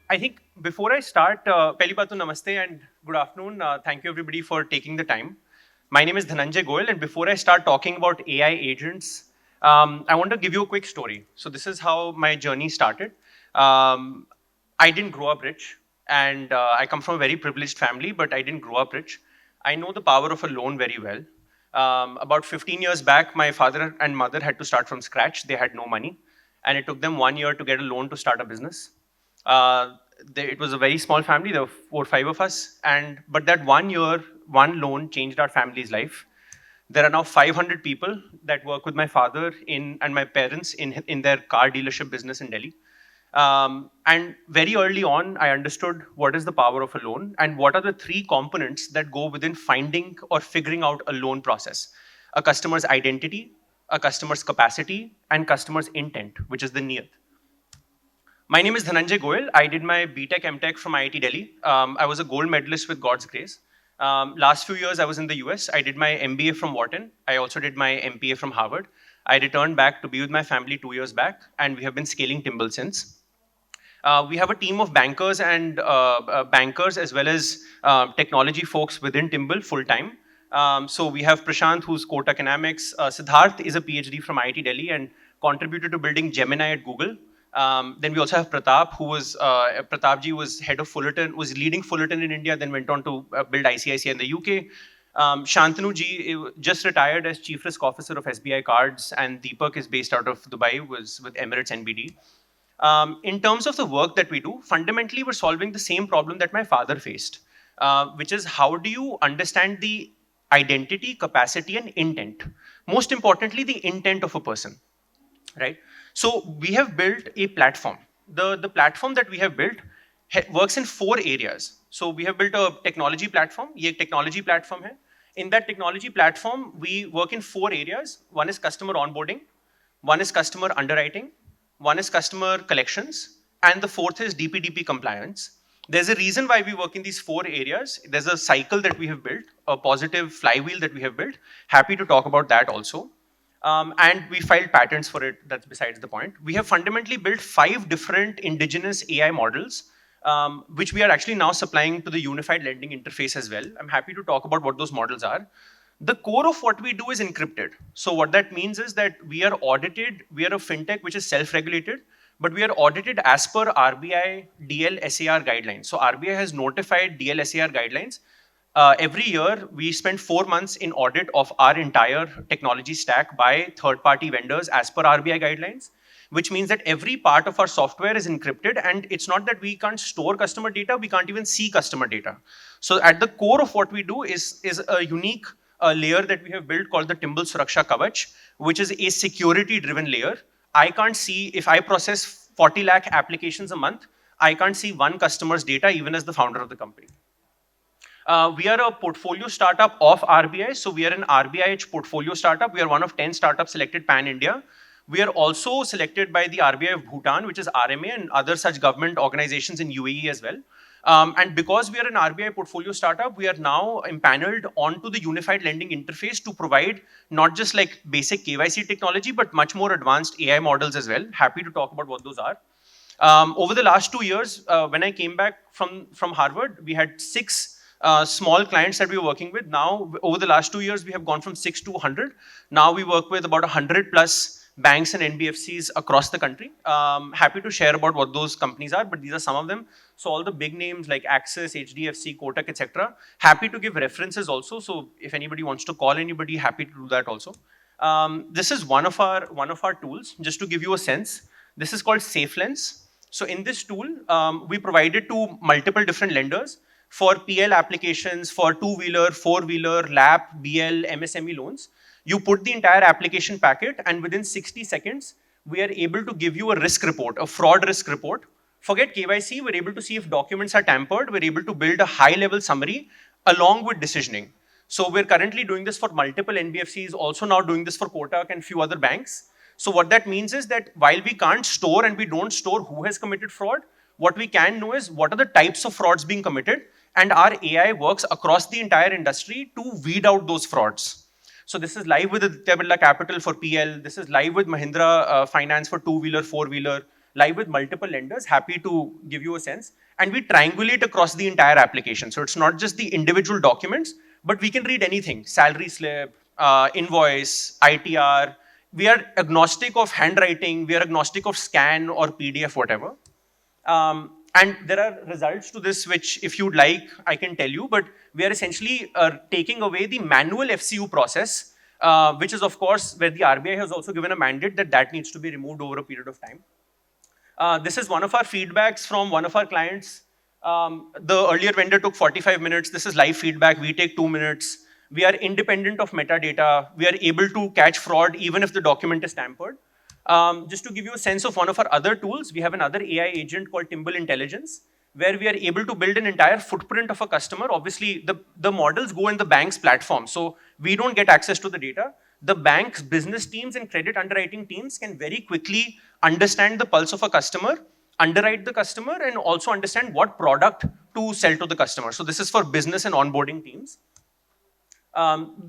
I think before I start, pehli baat to namaste and good afternoon. Thank you everybody for taking the time. My name is Dhananjay Goyal, and before I start talking about AI agents, I want to give you a quick story. So this is how my journey started. Um, I didn't grow up rich, and I come from a very privileged family, but I didn't grow up rich. I know the power of a loan very well. About 15 years back, my father and mother had to start from scratch. They had no money, and it took them 1 year to get a loan to start a business. Uh, it was a very small family. There were 4 or 5 of us, and but that 1 year, one loan changed our family's life. There are now 500 people that work with my father in and my parents in their car dealership business in Delhi. And very early on, I understood what is the power of a loan and what are the three components that go within finding or figuring out a loan process: a customer's identity, a customer's capacity, and customer's intent, which is the niyat. My name is Dhananjay Goyal. I did my BTech MTech from IIT Delhi. I was a gold medalist with God's grace. Last few years, I was in the US. I did my MBA from Wharton. I also did my MPA from Harvard. I returned back to be with my family 2 years back, and we have been scaling Timble since. We have a team of bankers and bankers as well as technology folks within Timble full time. So we have Prashant, who's core economics. Siddharth is a PhD from IIT Delhi and contributed to building Gemini at Google. Then we also have Pratap, who was Pratapji was head of Fullerton, was leading Fullerton in India, then went on to build ICICI in the UK. Shantanu ji just retired as Chief Risk Officer of SBI Cards, and Deepak is based out of Dubai, was with Emirates NBD. In terms of the work that we do, fundamentally, we're solving the same problem that my father faced, which is how do you understand the identity, capacity, and intent? Most importantly, the intent of a person, right? So we have built a platform. The platform that we have built works in 4 areas. So we have built a technology platform. ये एक technology platform है. In that technology platform, we work in 4 areas. One is customer onboarding, one is customer underwriting, one is customer collections, and the fourth is DPDP compliance. There's a reason why we work in these 4 areas. There's a cycle that we have built, a positive flywheel that we have built. Happy to talk about that also. And we filed patents for it. That's besides the point. We have fundamentally built 5 different indigenous AI models, which we are actually now supplying to the unified lending interface as well. I'm happy to talk about what those models are. The core of what we do is encrypted. So what that means is that we are audited. We are a fintech which is self-regulated, but we are audited as per RBI DL-SAR guidelines. So RBI has notified DL-SAR guidelines. Every year, we spend 4 months in audit of our entire technology stack by third-party vendors as per RBI guidelines, which means that every part of our software is encrypted. And it's not that we can't store customer data, we can't even see customer data. So at the core of what we do is a unique layer that we have built called the Timble Suraksha Kavach, which is a security-driven layer. I can't see, if I process 40 lakh applications a month, I can't see one customer's data even as the founder of the company. We are a portfolio startup of RBI. So we are an RBI portfolio startup. We are one of 10 startups selected pan-India. We are also selected by the RBI of Bhutan, which is RMA, and other such government organizations in UAE as well. And because we are an RBI portfolio startup, we are now empaneled onto the unified lending interface to provide not just like basic KYC technology, but much more advanced AI models as well. Happy to talk about what those are. Over the last 2 years, when I came back from Harvard, we had 6 small clients that we were working with. Now, over the last 2 years, we have gone from 6 to 100. Now we work with about 100 plus banks and NBFCs across the country. Happy to share about what those companies are, but these are some of them. So all the big names like Axis, HDFC, Kotak, etc. Happy to give references also. So if anybody wants to call anybody, happy to do that also. This is one of our tools. Just to give you a sense, this is called SafeLens. So in this tool, we provide it to multiple different lenders for PL applications, for two-wheeler, four-wheeler, LAP, BL, MSME loans. You put the entire application packet, and within 60 seconds, we are able to give you a risk report, a fraud risk report. Forget KYC, we're able to see if documents are tampered. We're able to build a high-level summary along with decisioning. So we're currently doing this for multiple NBFCs, also now doing this for Kotak and few other banks. So what that means is that while we can't store and we don't store who has committed fraud, what we can know is what are the types of frauds being committed, and our AI works across the entire industry to weed out those frauds. So this is live with Aditya Birla Capital for PL. This is live with Mahindra Finance for two-wheeler, four-wheeler. live with multiple lenders. Happy to give you a sense. And we triangulate across the entire application. So it's not just the individual documents, but we can read anything, salary slip, invoice, ITR. We are agnostic of handwriting. We are agnostic of scan or PDF, whatever. And there are results to this, which if you'd like, I can tell you, but we are essentially taking away the manual FCU process, which is of course where the RBI has also given a mandate that that needs to be removed over a period of time. This is one of our feedbacks from one of our clients. The earlier vendor took 45 minutes. This is live feedback. We take 2 minutes. We are independent of metadata. We are able to catch fraud even if the document is tampered. Just to give you a sense of one of our other tools, we have another AI agent called Timble Intelligence, where we are able to build an entire footprint of a customer. Obviously, the models go in the bank's platform, so we don't get access to the data. The bank's business teams and credit underwriting teams can very quickly understand the pulse of a customer, underwrite the customer, and also understand what product to sell to the customer. So this is for business and onboarding teams.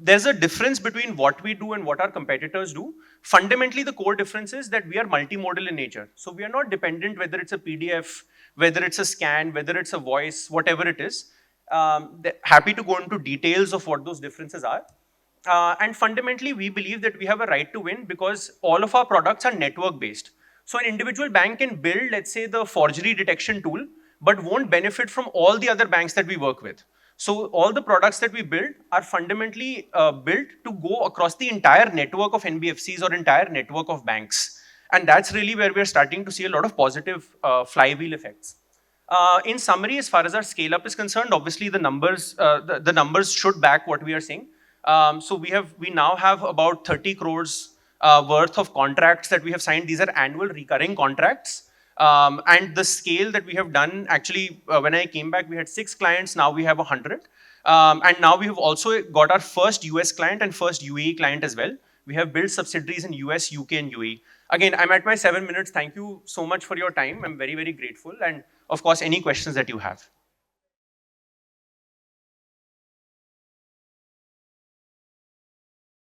There's a difference between what we do and what our competitors do. Fundamentally, the core difference is that we are multimodal in nature. So we are not dependent whether it's a PDF, whether it's a scan, whether it's a voice, whatever it is. Happy to go into details of what those differences are. And fundamentally, we believe that we have a right to win because all of our products are network-based. So an individual bank can build, let's say, the forgery detection tool, but won't benefit from all the other banks that we work with. So all the products that we build are fundamentally built to go across the entire network of NBFCs or entire network of banks. And that's really where we're starting to see a lot of positive flywheel effects. In summary, as far as our scale up is concerned, obviously the numbers should back what we are saying. So we now have about 30 crores worth of contracts that we have signed. These are annual recurring contracts. And the scale that we have done, actually, when I came back, we had 6 clients. Now we have 100. And now we have also got our first US client and first UAE client as well. We have built subsidiaries in US, UK, and UAE. Again, I'm at my 7 minutes. Thank you so much for your time. I'm very, very grateful. And of course, any questions that you have.